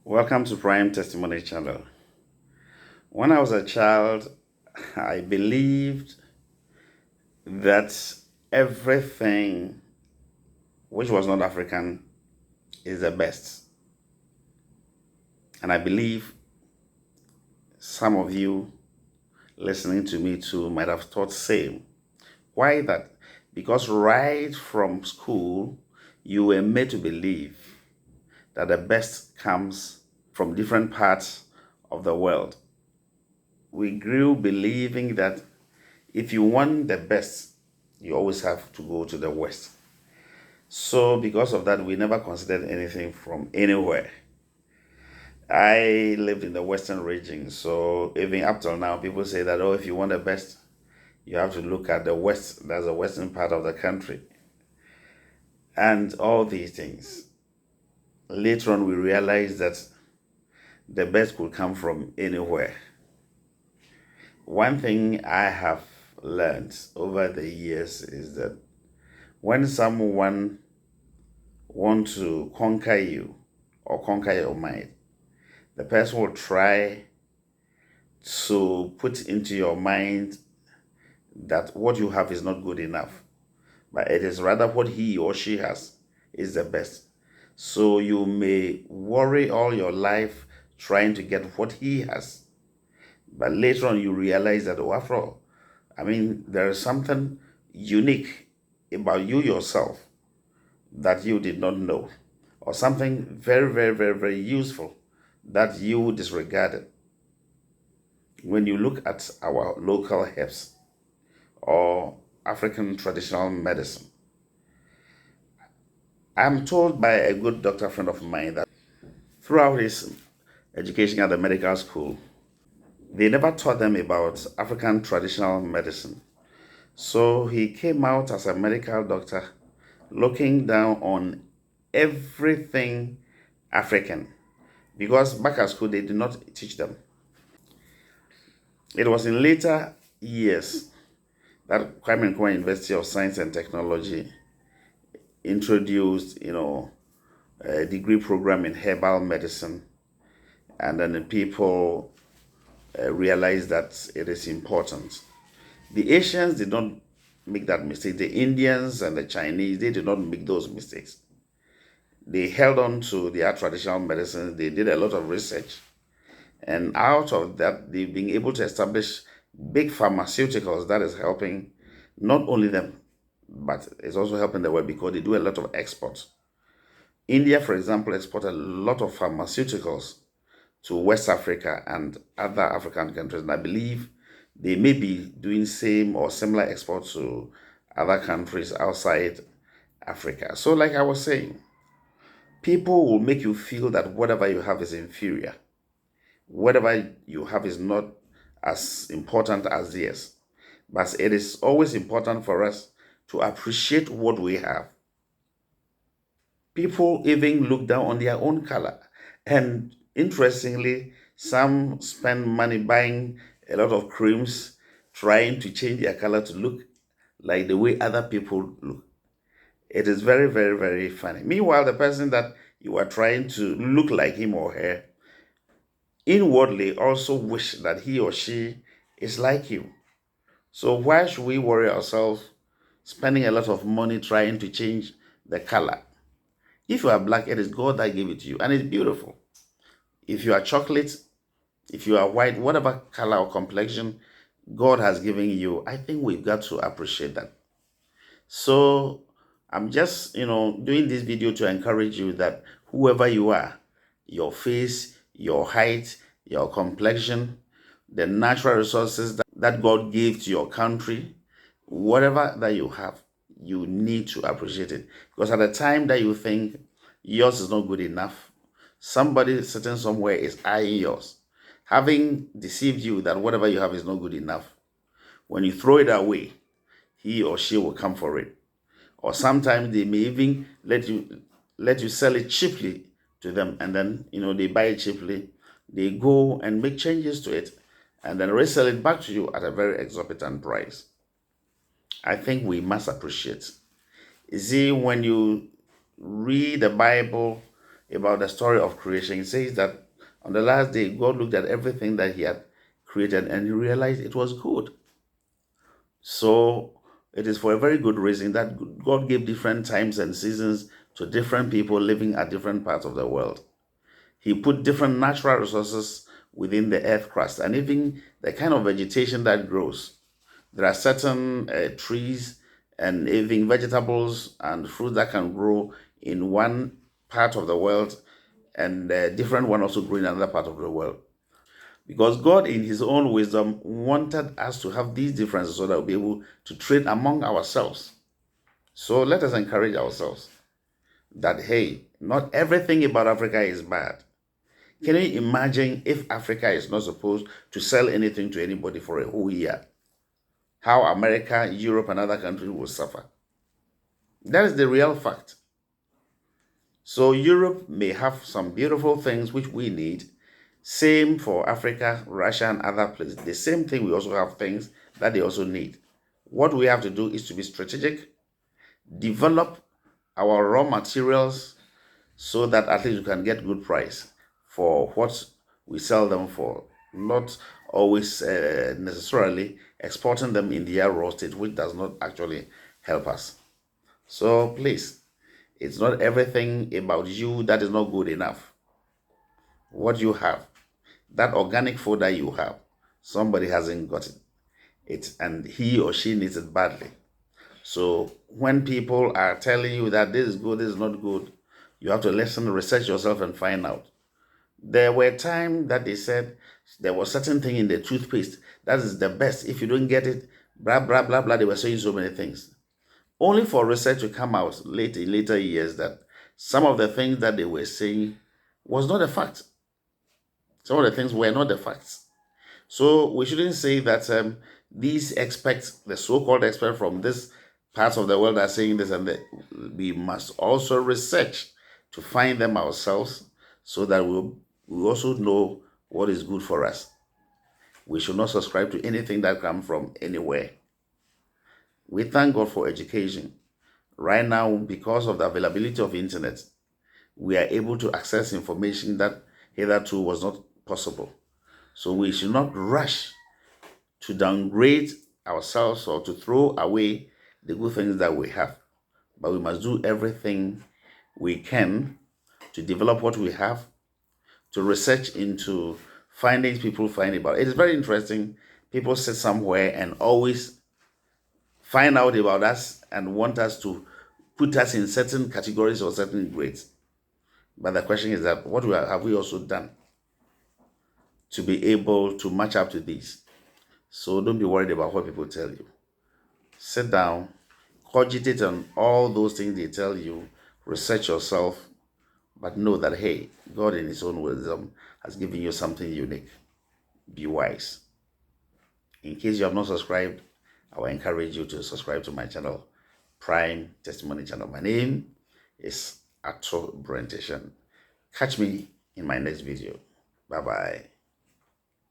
Welcome to Prime Testimony Channel. When I was a child, I believed that everything which was not African is the best. And I believe some of you listening to me too might have thought same. Why that? Because right from school, you were made to believe that the best comes from different parts of the world. We grew believing that if you want the best, you always have to go to the West. So because of that, we never considered anything from anywhere. I lived in the Western region, so even up till now, people say that, oh, if you want the best, you have to look at the West. That's the western part of the country. And all these things. Later on, we realized that the best could come from anywhere. One thing I have learned over the years is that when someone wants to conquer you or conquer your mind, the person will try to put into your mind that what you have is not good enough, but it is rather what he or she has is the best. So you may worry all your life trying to get what he has, but later on you realize that, oh, after all, there is something unique about you yourself that you did not know, or something very, very, very, very useful that you disregarded. When you look at our local herbs or African traditional medicine, I'm told by a good doctor friend of mine that throughout his education at the medical school, they never taught them about African traditional medicine. So he came out as a medical doctor looking down on everything African, because back at school they did not teach them. It was in later years that Kwame Nkrumah University of Science and Technology introduced, a degree program in herbal medicine, and then the people realized that it is important. The Asians did not make that mistake. The Indians and the Chinese, they did not make those mistakes. They held on to their traditional medicines. They did a lot of research. And out of that, they've been able to establish big pharmaceuticals that is helping not only them, but it's also helping the world because they do a lot of exports. India, for example, exported a lot of pharmaceuticals to West Africa and other African countries. And I believe they may be doing same or similar exports to other countries outside Africa. So like I was saying, people will make you feel that whatever you have is inferior. Whatever you have is not as important as theirs. But it is always important for us to appreciate what we have. People even look down on their own color. And interestingly, some spend money buying a lot of creams, trying to change their color to look like the way other people look. It is very, very, very funny. Meanwhile, the person that you are trying to look like him or her inwardly also wish that he or she is like you. So why should we worry ourselves spending a lot of money trying to change the color? If you are black, it is God that gave it to you, and it's beautiful. If you are chocolate, if you are white, whatever color or complexion God has given you, I think we've got to appreciate that. So I'm just, doing this video to encourage you that whoever you are, your face, your height, your complexion, the natural resources that God gave to your country, whatever that you have, you need to appreciate it. Because at the time that you think yours is not good enough, somebody sitting somewhere is eyeing yours, having deceived you that whatever you have is not good enough. When you throw it away, he or she will come for it. Or sometimes they may even let you sell it cheaply to them, and then they buy it cheaply, they go and make changes to it, and then resell it back to you at a very exorbitant price. I think we must appreciate. You see, when you read the Bible about the story of creation. It says that on the last day, God looked at everything that he had created and he realized it was good. So it is for a very good reason that God gave different times and seasons to different people living at different parts of the world. He put different natural resources within the earth crust and even the kind of vegetation that grows. There are certain trees and even vegetables and fruits that can grow in one part of the world and different one also grow in another part of the world. Because God, in his own wisdom, wanted us to have these differences so that we'll be able to trade among ourselves. So let us encourage ourselves that, hey, not everything about Africa is bad. Can you imagine if Africa is not supposed to sell anything to anybody for a whole year? How America, Europe, and other countries will suffer. That is the real fact. So Europe may have some beautiful things which we need. Same for Africa, Russia, and other places. The same thing, we also have things that they also need. What we have to do is to be strategic, develop our raw materials so that at least we can get good price for what we sell them for, not always necessarily exporting them in their raw state, which does not actually help us. So please, it's not everything about you that is not good enough. What you have, that organic food that you have, somebody hasn't got it and he or she needs it badly. So when people are telling you that this is good, this is not good, you have to listen, research yourself and find out. There were times that they said there was certain thing in the toothpaste that is the best. If you don't get it, blah, blah, blah, blah. They were saying so many things. Only for research to come out in later years that some of the things that they were saying was not a fact. Some of the things were not the facts. So we shouldn't say that these experts, the so-called experts from this part of the world are saying this and that. We must also research to find them ourselves so that we also know what is good for us. We should not subscribe to anything that comes from anywhere. We thank God for education. Right now, because of the availability of internet, we are able to access information that hitherto was not possible. So we should not rush to downgrade ourselves or to throw away the good things that we have. But we must do everything we can to develop what we have, to research into findings people find about. It is very interesting. People sit somewhere and always find out about us and want us to put us in certain categories or certain grades. But the question is that what have we also done to be able to match up to these? So don't be worried about what people tell you. Sit down, cogitate on all those things they tell you, research yourself, but know that, hey, God in his own wisdom has given you something unique. Be wise. In case you have not subscribed, I will encourage you to subscribe to my channel, Prime Testimony Channel. My name is Ato Brentation. Catch me in my next video. Bye-bye.